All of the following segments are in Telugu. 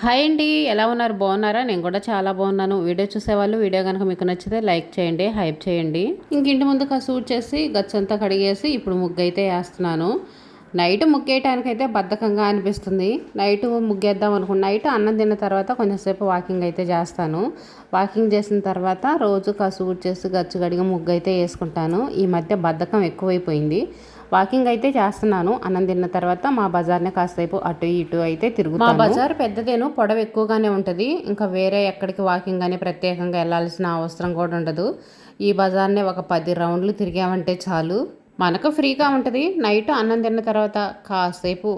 హాయ్ అండి, ఎలా ఉన్నారు? బాగున్నారా? నేను కూడా చాలా బాగున్నాను. వీడియో చూసేవాళ్ళు వీడియో కనుక మీకు నచ్చితే లైక్ చేయండి, హైప్ చేయండి. ఇంటి ముందు కసూట్ చేసి గచ్చంతా కడిగేసి ఇప్పుడు ముగ్గు అయితే వేస్తున్నాను. నైట్ ముగ్గేయటానికైతే బద్ధకంగా అనిపిస్తుంది. నైట్ ముగ్గేద్దాం అనుకున్న నైట్ అన్నం తిన్న తర్వాత కొంచెంసేపు వాకింగ్ అయితే చేస్తాను. వాకింగ్ చేసిన తర్వాత రోజు కసూట్ చేసి గచ్చు కడిగి ముగ్గు అయితే వేసుకుంటాను. ఈ మధ్య బద్ధకం ఎక్కువైపోయింది. వాకింగ్ అయితే చేస్తున్నాను. అన్నం తిన్న తర్వాత మా బజార్ని కాసేపు అటు ఇటు అయితే తిరుగుతాను. మా బజార్ పెద్దదేను, పొడవు ఎక్కువగానే ఉంటుంది. ఇంకా వేరే ఎక్కడికి వాకింగ్ అని ప్రత్యేకంగా వెళ్ళాల్సిన అవసరం కూడా ఉండదు. ఈ బజార్ని ఒక 10 రౌండ్లు తిరిగామంటే చాలు, మనకు ఫ్రీగా ఉంటుంది. నైట్ అన్నం తిన్న తర్వాత కాసేపు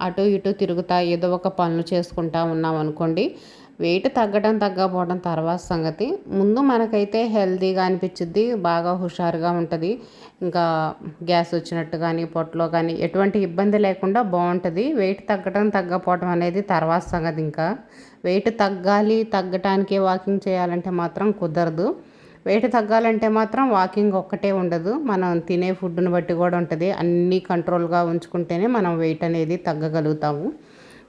అటు ఇటు తిరుగుతా ఏదో ఒక పనులు చేసుకుంటా ఉన్నాం అనుకోండి, వెయిట్ తగ్గడం తగ్గకపోవడం తర్వాత సంగతి. ముందు మనకైతే హెల్తీగా అనిపించుద్ది, బాగా హుషారుగా ఉంటుంది. ఇంకా గ్యాస్ వచ్చినట్టు కానీ పొట్టలో కానీ ఎటువంటి ఇబ్బంది లేకుండా బాగుంటుంది. వెయిట్ తగ్గడం తగ్గకపోవడం అనేది తర్వాత సంగతి. ఇంకా వెయిట్ తగ్గటానికే వాకింగ్ చేయాలంటే మాత్రం కుదరదు. వెయిట్ తగ్గాలంటే మాత్రం వాకింగ్ ఒక్కటే ఉండదు, మనం తినే ఫుడ్ని బట్టి కూడా ఉంటుంది. అన్నీ కంట్రోల్గా ఉంచుకుంటేనే మనం వెయిట్ అనేది తగ్గగలుగుతాము.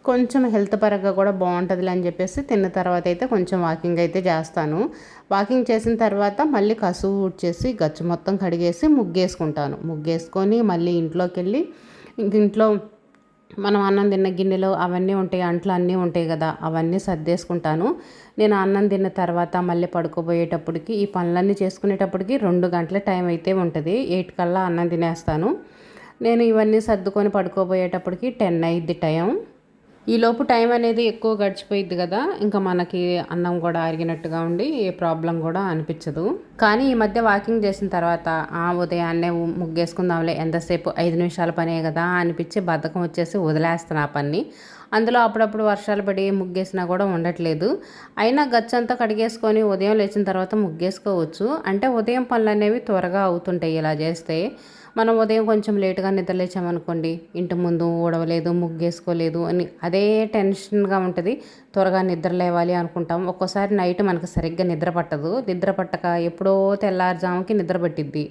కొంచెం హెల్త్ పరంగా కూడా బాగుంటుంది అని చెప్పేసి తిన్న తర్వాత అయితే కొంచెం వాకింగ్ అయితే చేస్తాను. వాకింగ్ చేసిన తర్వాత మళ్ళీ కసువు ఊడ్చేసి గచ్చు మొత్తం కడిగేసి ముగ్గేసుకుంటాను. ముగ్గేసుకొని మళ్ళీ ఇంట్లోకి వెళ్ళి ఇంట్లో మనం అన్నం తిన్న గిన్నెలు అవన్నీ ఉంటాయి, అంట్లు అన్నీ ఉంటాయి కదా, అవన్నీ సర్దేసుకుంటాను. నేను అన్నం తిన్న తర్వాత మళ్ళీ పడుకోబోయేటప్పటికి ఈ పనులన్నీ చేసుకునేటప్పటికి 2 గంటల టైం అయితే ఉంటుంది. 8 కల్లా అన్నం తినేస్తాను. నేను ఇవన్నీ సర్దుకొని పడుకోబోయేటప్పటికి 10 అయ్యిద్ది టైం. ఈలోపు టైం అనేది ఎక్కువ గడిచిపోయిద్ది కదా, ఇంకా మనకి అన్నం కూడా అరిగినట్టుగా ఉండి ఏ ప్రాబ్లం కూడా అనిపించదు. కానీ ఈ మధ్య వాకింగ్ చేసిన తర్వాత ఉదయాన్నే ముగ్గేసుకుందాంలే, ఎంతసేపు 5 నిమిషాల పనే కదా అనిపించి బద్ధకం వచ్చేసి వదిలేస్తాను ఆ పని. అందులో అప్పుడప్పుడు వర్షాలు పడి ముగ్గేసినా కూడా ఉండట్లేదు. అయినా గచ్చంతా కడిగేసుకొని ఉదయం లేచిన తర్వాత ముగ్గేసుకోవచ్చు. అంటే ఉదయం పనులు అనేవి త్వరగా అవుతుంటాయి ఇలా చేస్తే. మనం ఉదయం కొంచెం లేటుగా నిద్రలేచామనుకోండి, ఇంటి ముందు ఊడవలేదు, ముగ్గేసుకోలేదు అని అదే టెన్షన్గా ఉంటుంది. త్వరగా నిద్ర లేవాలి అనుకుంటాం. ఒక్కోసారి నైట్ మనకు సరిగ్గా నిద్ర పట్టదు. నిద్ర పట్టక ఎప్పుడో తెల్లారుజాముకి నిద్ర పట్టిద్ది.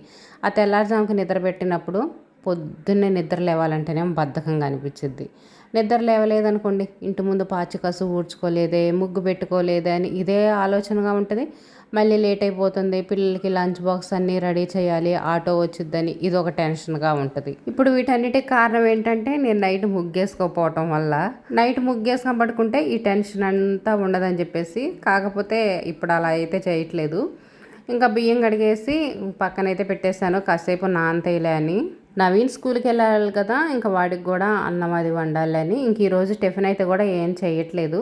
ఆ తెల్లారుజాముకి నిద్ర పెట్టినప్పుడు పొద్దున్నే నిద్ర లేవాలంటేనే బద్ధకంగా అనిపించిద్ది. నిద్ర లేవలేదనుకోండి, ఇంటి ముందు పాచి కసు ఊడ్చుకోలేదే, ముగ్గు పెట్టుకోలేదే అని ఇదే ఆలోచనగా ఉంటుంది. మళ్ళీ లేట్ అయిపోతుంది, పిల్లలకి లంచ్ బాక్స్ అన్నీ రెడీ చేయాలి, ఆటో వచ్చిద్దని ఇదొక టెన్షన్గా ఉంటుంది. ఇప్పుడు వీటన్నిటికి కారణం ఏంటంటే నేను నైట్ ముగ్గేసుకోకపోవటం వల్ల. నైట్ ముగ్గేసుకొని పడుకుంటే ఈ టెన్షన్ అంతా ఉండదని చెప్పేసి, కాకపోతే ఇప్పుడు అలా అయితే చేయట్లేదు. ఇంకా బియ్యం కడిగేసి పక్కనైతే పెట్టేశాను, కాసేపు నానతేయలే అని. నవీన్ స్కూల్కి వెళ్ళాలి కదా, ఇంకా వాడికి కూడా అన్నం అది వండాలి అని. ఇంక ఈరోజు టిఫిన్ అయితే కూడా ఏం చేయట్లేదు.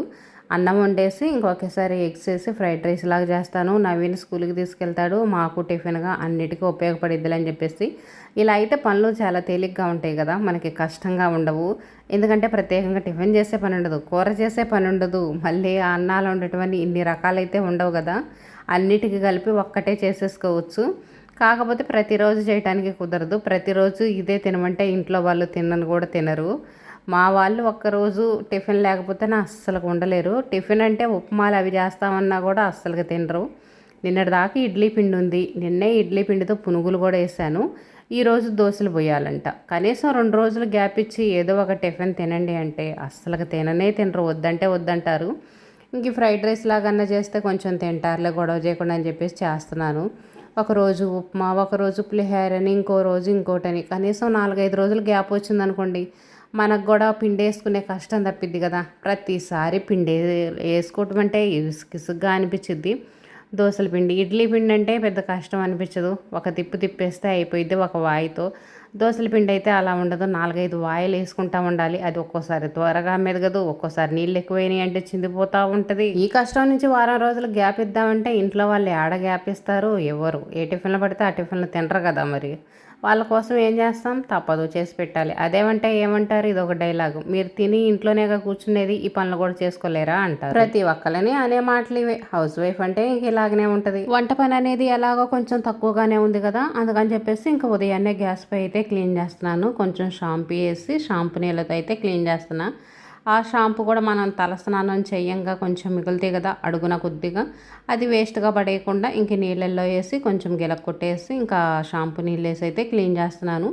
అన్నం వండేసి ఇంకొకసారి ఎగ్స్ వేసి ఫ్రైడ్ రైస్ లాగా చేస్తాను. నవీన్ స్కూల్కి తీసుకెళ్తాడు, మాకు టిఫిన్గా అన్నిటికీ ఉపయోగపడిద్దిలే అని చెప్పేసి. ఇలా అయితే పనులు చాలా తేలిగ్గా ఉంటాయి కదా, మనకి కష్టంగా ఉండవు. ఎందుకంటే ప్రత్యేకంగా టిఫిన్ చేసే పని ఉండదు, కూర చేసే పని ఉండదు, మళ్ళీ అన్నాలు ఉండేటువంటి ఇన్ని రకాలైతే ఉండవు కదా, అన్నిటికీ కలిపి ఒక్కటే చేసేసుకోవచ్చు. కాకపోతే ప్రతిరోజు చేయడానికి కుదరదు. ప్రతిరోజు ఇదే తినమంటే ఇంట్లో వాళ్ళు తినను కూడా తినరు. మా వాళ్ళు ఒక్కరోజు టిఫిన్ లేకపోతే నా అస్సలు ఉండలేరు. టిఫిన్ అంటే ఉప్మాలు అవి చేస్తామన్నా కూడా అస్సలుగా తినరు. నిన్నటి దాకా ఇడ్లీ పిండి ఉంది, నిన్నే ఇడ్లీ పిండితో పునుగులు కూడా వేసాను. ఈరోజు దోశలు పోయాలంట. కనీసం 2 రోజులు గ్యాప్ ఇచ్చి ఏదో ఒక టిఫిన్ తినండి అంటే అస్సలుగా తినరు, వద్దంటే వద్దంటారు. ఇంక ఫ్రైడ్ రైస్ లాగన్నా చేస్తే కొంచెం తింటారులే గొడవ చేయకుండా అని చెప్పేసి చేస్తున్నాను. ఒకరోజు ఉప్మా, ఒకరోజు పులిహోరని, ఇంకో రోజు ఇంకోటని, కనీసం 4-5 రోజులు గ్యాప్ వచ్చిందనుకోండి, మనకు కూడా పిండి వేసుకునే కష్టం తప్పిద్ది కదా. ప్రతిసారి పిండి వేసుకోవటం అంటే ఇసుగ్గా అనిపించిద్ది. దోశల పిండి, ఇడ్లీ పిండి అంటే పెద్ద కష్టం అనిపించదు, ఒక తిప్పు తిప్పేస్తే అయిపోయింది ఒక వాయితో. దోశల పిండి అయితే అలా ఉండదు, 4-5 వాయిలు వేసుకుంటా ఉండాలి. అది ఒక్కోసారి త్వరగా మెదగదు, ఒక్కోసారి నీళ్ళు ఎక్కువైనాయి అంటే చిందిపోతూ ఉంటుంది. ఈ కష్టం నుంచి వారం రోజులు గ్యాప్ ఇద్దామంటే ఇంట్లో వాళ్ళు ఏడ గ్యాప్ ఇస్తారు, ఎవరు ఏ టిఫిన్లు పడితే ఆ టిఫిన్లు తినరు కదా. మరి వాళ్ళ కోసం ఏం చేస్తాం, తప్పదు, చేసి పెట్టాలి. అదేమంటే ఏమంటారు, ఇది ఒక డైలాగు, మీరు తిని ఇంట్లోనేగా కూర్చునేది, ఈ పనులు కూడా చేసుకోలేరా అంటారు. ప్రతి ఒక్కళ్ళని అనే మాటలు ఇవే. హౌస్ వైఫ్ అంటే ఇంక ఇలాగనే ఉంటుంది. వంట పని అనేది ఎలాగో కొంచెం తక్కువగానే ఉంది కదా, అందుకని చెప్పేసి ఇంకా ఉదయాన్నే గ్యాస్ పై అయితే క్లీన్ చేస్తున్నాను. కొంచెం షాంపూ వేసి షాంపూ నీళ్ళతో అయితే క్లీన్ చేస్తున్నా. ఆ షాంపూ కూడా మనం తలస్నానం చేయంగా కొంచెం మిగులుతాయి కదా అడుగున కొద్దిగా, అది వేస్ట్గా పడేయకుండా ఇంక నీళ్ళల్లో వేసి కొంచెం గిలక్ కొట్టేసి ఇంకా షాంపూ నీళ్ళు వేసి అయితే క్లీన్ చేస్తున్నాను.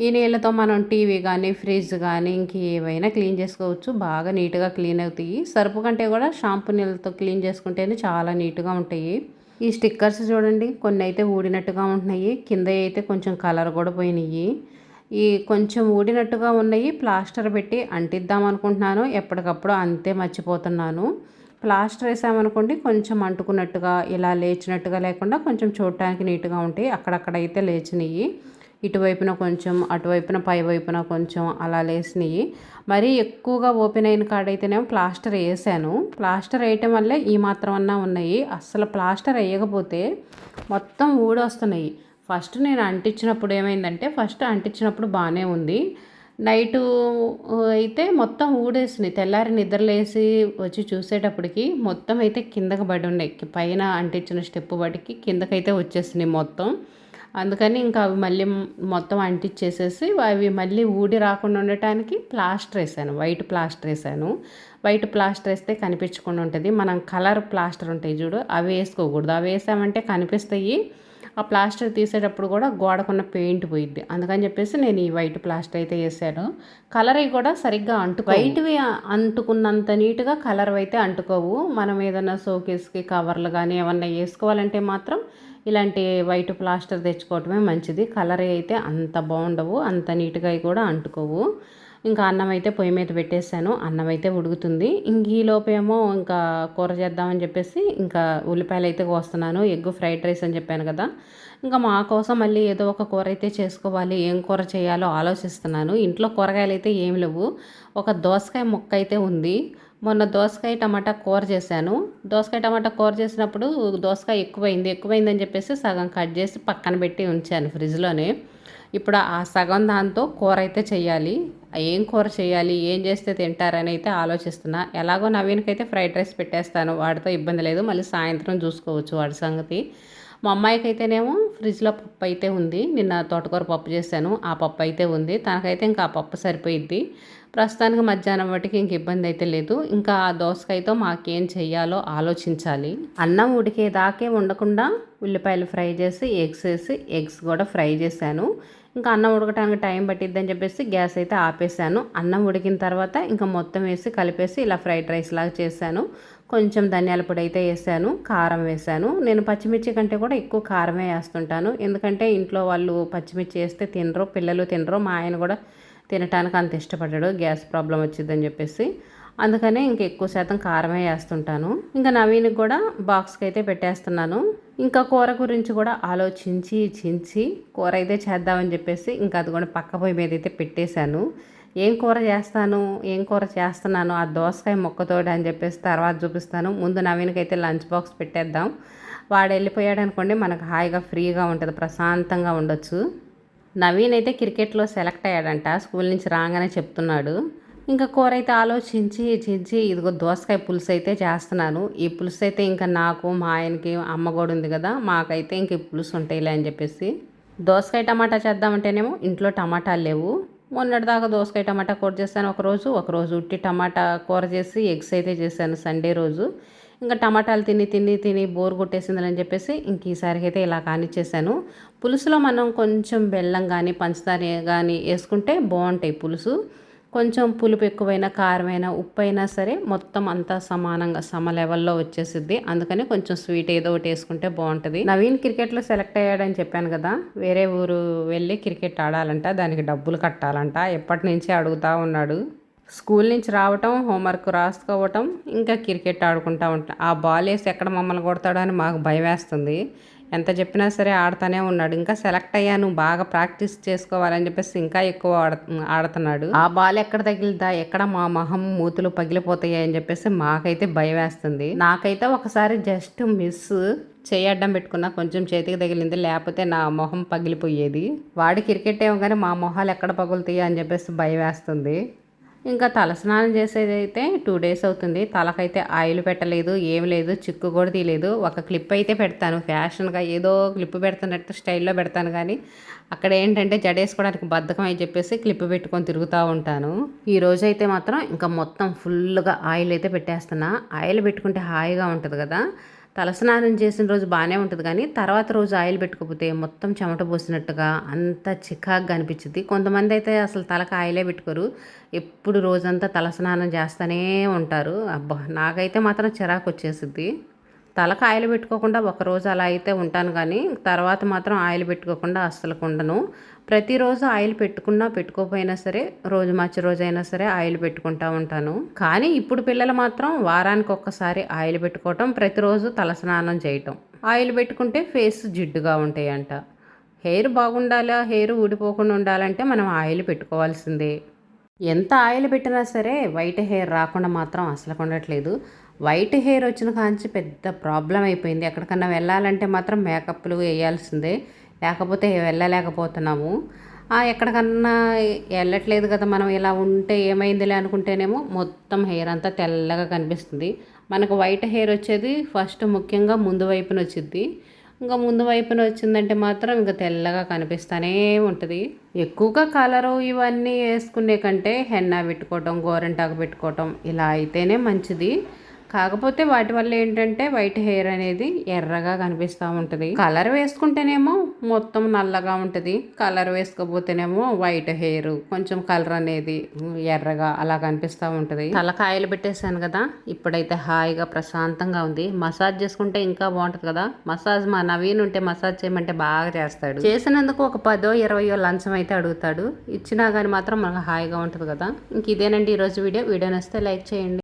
ఈ నీళ్ళతో మనం టీవీ కానీ ఫ్రిడ్జ్ కానీ ఇంకేవైనా క్లీన్ చేసుకోవచ్చు. బాగా నీట్గా క్లీన్ అవుతాయి. సర్పు కంటే కూడా షాంపూ నీళ్ళతో క్లీన్ చేసుకుంటేనే చాలా నీట్గా ఉంటాయి. ఈ స్టిక్కర్స్ చూడండి, కొన్ని అయితే ఊడినట్టుగా ఉంటున్నాయి, కింద అయితే కొంచెం కలర్ కూడా పోయినాయి. ఈ కొంచెం ఊడినట్టుగా ఉన్నాయి ప్లాస్టర్ పెట్టి అంటిద్దాం అనుకుంటున్నాను, ఎప్పటికప్పుడు అంతే మర్చిపోతున్నాను. ప్లాస్టర్ వేసామనుకోండి కొంచెం అంటుకున్నట్టుగా ఇలా లేచినట్టుగా లేకుండా కొంచెం చూడటానికి నీట్గా ఉంటాయి. అక్కడక్కడైతే లేచినాయి, ఇటువైపున కొంచెం అటువైపున పై వైపున కొంచెం అలా లేచినాయి. మరీ ఎక్కువగా ఓపెన్ అయిన కాడైతేనేమో ప్లాస్టర్ వేసాను. ప్లాస్టర్ వేయటం వల్లే ఈ మాత్రం అన్నా ఉన్నాయి. అస్సలు ప్లాస్టర్ వేయకపోతే మొత్తం ఊడొస్తున్నాయి. ఫస్ట్ నేను అంటించినప్పుడు ఏమైందంటే, ఫస్ట్ అంటించినప్పుడు బాగానే ఉంది. నైటు అయితే మొత్తం ఊడేసినాయి. తెల్లారి నిద్రలేసి వచ్చి చూసేటప్పటికి మొత్తం అయితే కిందకి పడి ఉన్నాయి. పైన అంటించిన స్టెప్ బడికి కిందకైతే వచ్చేసినాయి మొత్తం. అందుకని ఇంకా అవి మళ్ళీ మొత్తం అంటించేసేసి అవి మళ్ళీ ఊడి రాకుండా ఉండటానికి ప్లాస్టర్ వేసాను, వైట్ ప్లాస్టర్ వేసాను. వైట్ ప్లాస్టర్ వేస్తే కనిపించకుండా ఉంటుంది. మనం కలర్ ప్లాస్టర్ ఉంటాయి చూడు, అవి వేసుకోకూడదు. అవి వేసామంటే కనిపిస్తాయి. ఆ ప్లాస్టర్ తీసేటప్పుడు కూడా గోడకున్న పెయింట్ పోయిద్ది. అందుకని చెప్పేసి నేను ఈ వైట్ ప్లాస్టర్ అయితే వేసాను. కలర్ అవి కూడా సరిగ్గా వైట్వి అంటుకున్నంత నీట్గా కలర్ అయితే అంటుకోవు. మనం ఏదైనా షోకేస్కి కవర్లు కానీ ఏమన్నా వేసుకోవాలంటే మాత్రం ఇలాంటి వైట్ ప్లాస్టర్ తెచ్చుకోవటమే మంచిది. కలర్ అయితే అంత బాగుండవు, అంత నీట్గా కూడా అంటుకోవు. ఇంకా అన్నం అయితే పొయ్యి మీద పెట్టేశాను. అన్నం అయితే ఉడుకుతుంది. ఇంక ఈలోపేమో ఇంకా కూర చేద్దామని చెప్పేసి ఇంకా ఉల్లిపాయలు అయితే కోస్తున్నాను. ఎగ్ ఫ్రైడ్ రైస్ అని చెప్పాను కదా, ఇంకా మా కోసం మళ్ళీ ఏదో ఒక కూర అయితే చేసుకోవాలి. ఏం కూర చేయాలో ఆలోచిస్తున్నాను. ఇంట్లో కూరగాయలు అయితే ఏమి లేవు. ఒక దోసకాయ ముక్క అయితే ఉంది. మొన్న దోసకాయ టమాటా కూర చేశాను. దోసకాయ టమాటా కూర చేసినప్పుడు దోసకాయ ఎక్కువైందని చెప్పేసి సగం కట్ చేసి పక్కన పెట్టి ఉంచాను ఫ్రిడ్జ్లోనే. ఇప్పుడు ఆ సగం దాంతో కూర అయితే చేయాలి. ఏం కూర చేయాలి, ఏం చేస్తే తింటారని అయితే ఆలోచిస్తున్నా. ఎలాగో నవీన్కైతే ఫ్రైడ్ రైస్ పెట్టేస్తాను, వాడితో ఇబ్బంది లేదు. మళ్ళీ సాయంత్రం చూసుకోవచ్చు వాడి సంగతి. మా అమ్మాయికి అయితేనేమో ఫ్రిడ్జ్లో పప్పు అయితే ఉంది. నిన్న తోటకూర పప్పు చేశాను, ఆ పప్పు అయితే ఉంది. తనకైతే ఇంకా ఆ పప్పు సరిపోయిద్ది. ప్రస్తుతానికి మధ్యాహ్నం వాటికి ఇంక ఇబ్బంది అయితే లేదు. ఇంకా ఆ దోసకాయతో మాకేం చెయ్యాలో ఆలోచించాలి. అన్నం ఉడికేదాకే ఉండకుండా ఉల్లిపాయలు ఫ్రై చేసి ఎగ్స్ కూడా ఫ్రై చేశాను. ఇంకా అన్నం ఉడకటానికి టైం పట్టిద్దని చెప్పేసి గ్యాస్ అయితే ఆపేసాను. అన్నం ఉడికిన తర్వాత ఇంకా మొత్తం వేసి కలిపేసి ఇలా ఫ్రైడ్ రైస్ లాగా చేశాను. కొంచెం ధనియాల పొడి అయితే వేసాను, కారం వేసాను. నేను పచ్చిమిర్చి కంటే కూడా ఎక్కువ కారమే వేస్తుంటాను. ఎందుకంటే ఇంట్లో వాళ్ళు పచ్చిమిర్చి వేస్తే తినరు, పిల్లలు తినరు. మా ఆయన కూడా తినటానికి అంత ఇష్టపడ్డాడు, గ్యాస్ ప్రాబ్లం వచ్చిందని చెప్పేసి. అందుకనే ఇంక ఎక్కువ శాతం కారమే వేస్తుంటాను. ఇంకా నవీన్కి కూడా బాక్స్కి అయితే పెట్టేస్తున్నాను. ఇంకా కూర గురించి కూడా ఆలోచించి కూర అయితే చేద్దామని చెప్పేసి ఇంకా అది కూడా పక్క పొయ్యి మీద అయితే పెట్టేశాను. ఏం కూర చేస్తున్నాను ఆ దోసకాయ ముక్కతోటి అని చెప్పేసి తర్వాత చూపిస్తాను. ముందు నవీన్కి అయితే లంచ్ బాక్స్ పెట్టేద్దాం. వాడు వెళ్ళిపోయాడు అనుకోండి, మనకు హాయిగా ఫ్రీగా ఉంటుంది, ప్రశాంతంగా ఉండొచ్చు. నవీన్ అయితే క్రికెట్లో సెలెక్ట్ అయ్యాడంట, స్కూల్ నుంచి రాగానే చెప్తున్నాడు. ఇంకా కూర అయితే ఆలోచించి ఇదిగో దోసకాయ పులుసు అయితే చేస్తున్నాను. ఈ పులుసు అయితే ఇంకా నాకు, మా ఆయనకి, అమ్మ కూడా ఉంది కదా, మాకైతే ఇంక ఈ పులుసు ఉంటాయిలే అని చెప్పేసి. దోసకాయ టమాటా చేద్దామంటేనేమో ఇంట్లో టమాటాలు లేవు. మొన్నటిదాకా దోసకాయ టమాటా కూర చేశాను ఒకరోజు ఉట్టి టమాటా కూర చేసి ఎగ్స్ అయితే చేశాను సండే రోజు. ఇంకా టమాటాలు తిని బోర్ కొట్టేసిందని చెప్పేసి ఇంక ఈసారికి అయితే ఇలా కానిచ్చేసాను. పులుసులో మనం కొంచెం బెల్లం కానీ పంచదార కానీ వేసుకుంటే బాగుంటాయి పులుసు. కొంచెం పులుపు ఎక్కువైనా, కారమైనా, ఉప్పు అయినా సరే మొత్తం అంతా సమానంగా సమ లెవెల్లో వచ్చేసిద్ది. అందుకని కొంచెం స్వీట్ ఏదో ఒకటి వేసుకుంటే బాగుంటుంది. నవీన్ క్రికెట్లో సెలెక్ట్ అయ్యాడని చెప్పాను కదా, వేరే ఊరు వెళ్ళి క్రికెట్ ఆడాలంట, దానికి డబ్బులు కట్టాలంట. ఎప్పటి నుంచే అడుగుతూ ఉన్నాడు. స్కూల్ నుంచి రావటం, హోంవర్క్ రాసుకోవటం, ఇంకా క్రికెట్ ఆడుకుంటూ ఉంటాం. ఆ బాల్ వేసి ఎక్కడ మమ్మల్ని కొడతాడో అని మాకు భయం వేస్తుంది. ఎంత చెప్పినా సరే ఆడుతూనే ఉన్నాడు. ఇంకా సెలెక్ట్ అయ్యాను, బాగా ప్రాక్టీస్ చేసుకోవాలని చెప్పేసి ఇంకా ఎక్కువ ఆడుతున్నాడు. ఆ బాల్ ఎక్కడ తగిలిద్దా, ఎక్కడ మా మొహం మూతులు పగిలిపోతాయి అని చెప్పేసి మాకైతే భయం వేస్తుంది. నాకైతే ఒకసారి జస్ట్ మిస్ చేయడ్డం పెట్టుకున్నా, కొంచెం చేతికి తగిలింది, లేకపోతే నా మొహం పగిలిపోయేది. వాడి క్రికెట్ ఏమో కానీ మా మొహాలు ఎక్కడ పగులుతాయి అని చెప్పేసి భయం వేస్తుంది. ఇంకా తలస్నానం చేసేది అయితే 2 days అవుతుంది. తలకైతే ఆయిల్ పెట్టలేదు, ఏం లేదు, చిక్కు కూడా తీయలేదు. ఒక క్లిప్ అయితే పెడతాను, ఫ్యాషన్గా ఏదో క్లిప్ పెడుతున్నట్టు స్టైల్లో పెడతాను. కానీ అక్కడ ఏంటంటే జడేసుకోవడానికి బద్ధకం అని చెప్పేసి క్లిప్ పెట్టుకొని తిరుగుతూ ఉంటాను. ఈ రోజు అయితే మాత్రం ఇంకా మొత్తం ఫుల్గా ఆయిల్ అయితే పెట్టేస్తున్నా. ఆయిల్ పెట్టుకుంటే హాయిగా ఉంటుంది కదా. తలస్నానం చేసిన రోజు బాగానే ఉంటుంది కానీ తర్వాత రోజు ఆయిల్ పెట్టుకోకపోతే మొత్తం చెమట పోసినట్టుగా అంత చికాగ్గా అనిపించింది. కొంతమంది అయితే అసలు తలకు ఆయిలే పెట్టుకోరు, ఎప్పుడు రోజంతా తలస్నానం చేస్తూనే ఉంటారు. అబ్బా, నాకైతే మాత్రం చిరాకు వచ్చేసిద్ది. తలకు ఆయిల్ పెట్టుకోకుండా ఒకరోజు అలా అయితే ఉంటాను కానీ తర్వాత మాత్రం ఆయిల్ పెట్టుకోకుండా అస్సలు ఉండను. ప్రతిరోజు ఆయిల్ పెట్టుకున్నా పెట్టుకోకపోయినా సరే రోజు మార్చి రోజైనా సరే ఆయిల్ పెట్టుకుంటూ ఉంటాను. కానీ ఇప్పుడు పిల్లలు మాత్రం వారానికి ఒక్కసారి ఆయిల్ పెట్టుకోవటం, ప్రతిరోజు తలస్నానం చేయటం. ఆయిల్ పెట్టుకుంటే ఫేస్ జిడ్డుగా ఉంటాయంట. హెయిర్ బాగుండాలా, హెయిర్ ఊడిపోకుండా ఉండాలంటే మనం ఆయిల్ పెట్టుకోవాల్సిందే. ఎంత ఆయిల్ పెట్టినా సరే వైట్ హెయిర్ రాకుండా మాత్రం అసలు ఉండట్లేదు. వైట్ హెయిర్ వచ్చిన కాంచి పెద్ద ప్రాబ్లం అయిపోయింది. ఎక్కడికన్నా వెళ్ళాలంటే మాత్రం మేకప్లు వేయాల్సిందే, లేకపోతే వెళ్ళలేకపోతున్నాము. ఎక్కడికన్నా వెళ్ళట్లేదు కదా మనం, ఇలా ఉంటే ఏమైందిలే అనుకుంటేనేమో మొత్తం హెయిర్ అంతా తెల్లగా కనిపిస్తుంది. మనకు వైట్ హెయిర్ వచ్చేది ఫస్ట్ ముఖ్యంగా ముందు వైపున వచ్చింది. ఇంకా ముందు వైపున వచ్చిందంటే మాత్రం ఇంకా తెల్లగా కనిపిస్తూనే ఉంటుంది. ఎక్కువగా కలరు ఇవన్నీ వేసుకునే కంటే హెన్నా పెట్టుకోవటం, గోరింటాకు పెట్టుకోవటం ఇలా అయితేనే మంచిది. కాకపోతే వాటి వల్ల ఏంటంటే వైట్ హెయిర్ అనేది ఎర్రగా కనిపిస్తూ ఉంటుంది. కలర్ వేసుకుంటేనేమో మొత్తం నల్లగా ఉంటుంది, కలర్ వేసుకోపోతేనేమో వైట్ హెయిర్ కొంచెం కలర్ అనేది ఎర్రగా అలా కనిపిస్తూ ఉంటుంది. తలకాయలు పెట్టేశాను కదా, ఇప్పుడైతే హాయిగా ప్రశాంతంగా ఉంది. మసాజ్ చేసుకుంటే ఇంకా బాగుంటుంది కదా. మసాజ్ మా నవీన్ ఉంటే మసాజ్ చేయమంటే బాగా చేస్తాడు. చేసినందుకు ఒక 10-20 లంచం అయితే అడుగుతాడు. ఇచ్చినా కానీ మాత్రం మనకు హాయిగా ఉంటుంది కదా. ఇంక ఇదేనండి ఈరోజు వీడియో నచ్చితే లైక్ చేయండి.